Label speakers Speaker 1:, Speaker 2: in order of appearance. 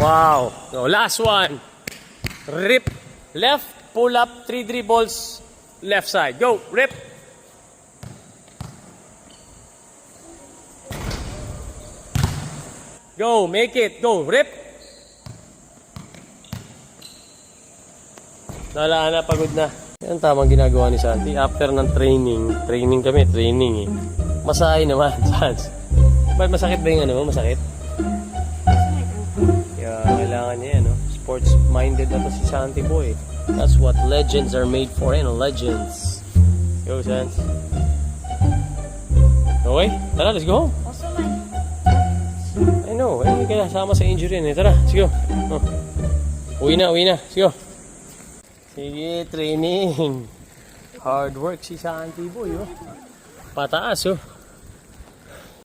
Speaker 1: Wow. So, last one. Rip. Left. Pull up. 3 dribbles. Left side. Go. Rip. Go. Make it. Go. Rip. Wala na. Pagod na. Yan tamang ginagawa ni Santi. After ng training. Training kami. Training eh. Masahe naman. Ba't masakit ba yung ano? Masakit? Kaya kailangan niya no? Sports-minded na to si Santi boy. That's what legends are made for, legends. Go, Sans. Okay, tara, let's go home.
Speaker 2: Also, my...
Speaker 1: I know, hindi ka nasama sa injury na. Tara, sige. Oh. Uwi na. Sige. Sige, training. Hard work si Santi boy, oh. Pataas, oh.